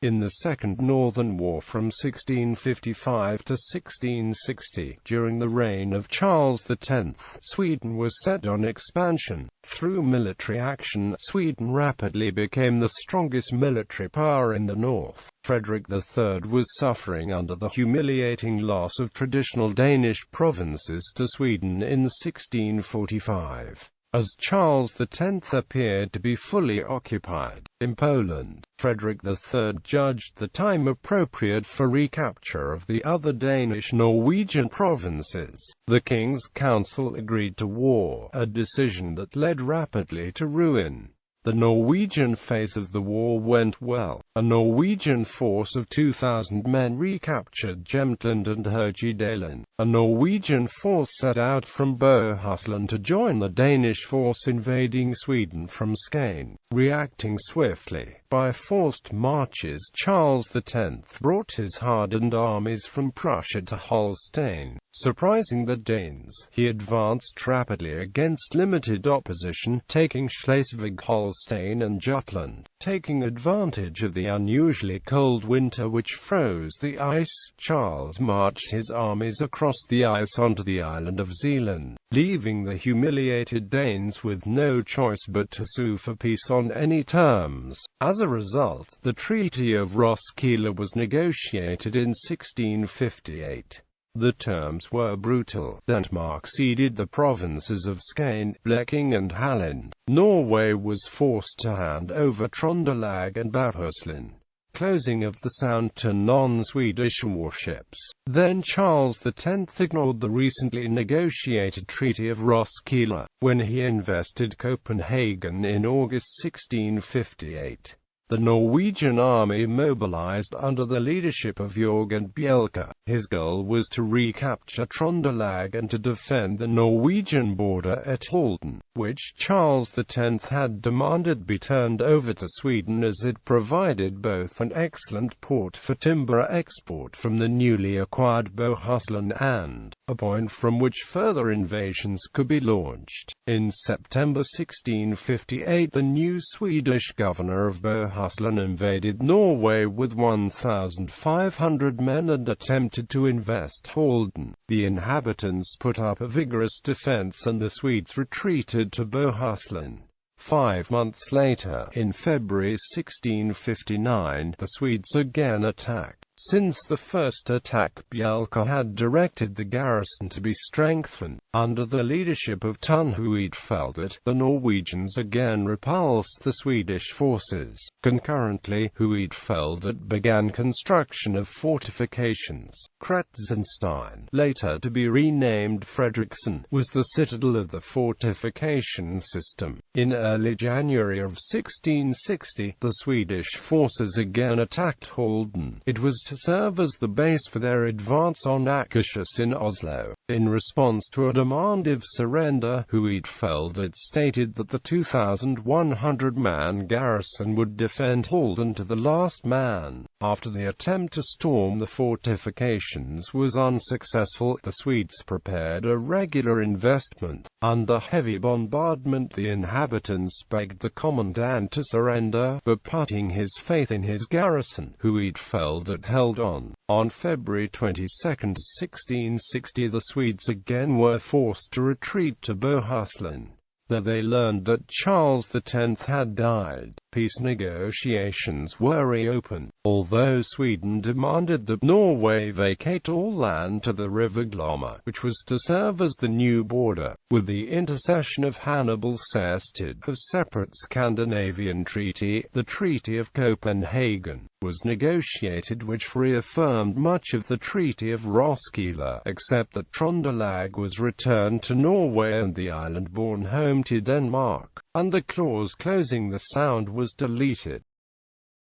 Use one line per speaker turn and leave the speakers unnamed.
In the Second Northern War from 1655 to 1660, during the reign of Charles X, Sweden was set on expansion. Through military action, Sweden rapidly became the strongest military power in the north. Frederick III was suffering under the humiliating loss of traditional Danish provinces to Sweden in 1645. As Charles X appeared to be fully occupied in Poland, Frederick III judged the time appropriate for recapture of the other Danish-Norwegian provinces. The King's Council agreed to war, a decision that led rapidly to ruin. The Norwegian phase of the war went well. A Norwegian force of 2,000 men recaptured Jämtland and Härjedalen. A Norwegian force set out from Bohuslän to join the Danish force invading Sweden from Skåne. Reacting swiftly, by forced marches, Charles X brought his hardened armies from Prussia to Holstein. Surprising the Danes, he advanced rapidly against limited opposition, taking Schleswig-Holstein and Jutland. Taking advantage of the unusually cold winter which froze the ice, Charles marched his armies across the ice onto the island of Zealand, leaving the humiliated Danes with no choice but to sue for peace on any terms. As a result, the Treaty of Roskilde was negotiated in 1658. The terms were brutal. Denmark ceded the provinces of Skåne, Blekinge and Halland. Norway was forced to hand over Trøndelag and Bohuslän. Closing of the Sound to non-Swedish warships. Then Charles X ignored the recently negotiated Treaty of Roskilde, when he invested Copenhagen in August 1658. The Norwegian army mobilized under the leadership of Jørgen Bjelke. His goal was to recapture Trøndelag and to defend the Norwegian border at Halden, which Charles X had demanded be turned over to Sweden as it provided both an excellent port for timber export from the newly acquired Bohuslän and a point from which further invasions could be launched. In September 1658, the new Swedish governor of Bohuslän invaded Norway with 1,500 men and attempted to invest Halden. The inhabitants put up a vigorous defense and the Swedes retreated to Bohuslän. 5 months later, in February 1659, the Swedes again attacked. Since the first attack, Bjelke had directed the garrison to be strengthened. Under the leadership of Thun Huitfeldt, the Norwegians again repulsed the Swedish forces. Concurrently, Huitfeldt began construction of fortifications. Kretzenstein, later to be renamed Fredriksson, was the citadel of the fortification system. In early January of 1660, the Swedish forces again attacked Halden. It was to serve as the base for their advance on Akershus in Oslo. In response to a demand of surrender, Huitfeldt stated that the 2,100-man garrison would defend Halden to the last man. After the attempt to storm the fortifications was unsuccessful, the Swedes prepared a regular investment. Under heavy bombardment, the inhabitants begged the commandant to surrender, but putting his faith in his garrison, Huitfeldt held on. On February 22, 1660, the Swedes again were forced to retreat to Bohuslän. There they learned that Charles X had died. Peace negotiations were reopened, although Sweden demanded that Norway vacate all land to the river Glomma, which was to serve as the new border. With the intercession of Hannibal Sehested, a separate Scandinavian treaty, the Treaty of Copenhagen, was negotiated, which reaffirmed much of the Treaty of Roskilde, except that Trøndelag was returned to Norway and the island borne home to Denmark, and the clause closing the Sound was deleted.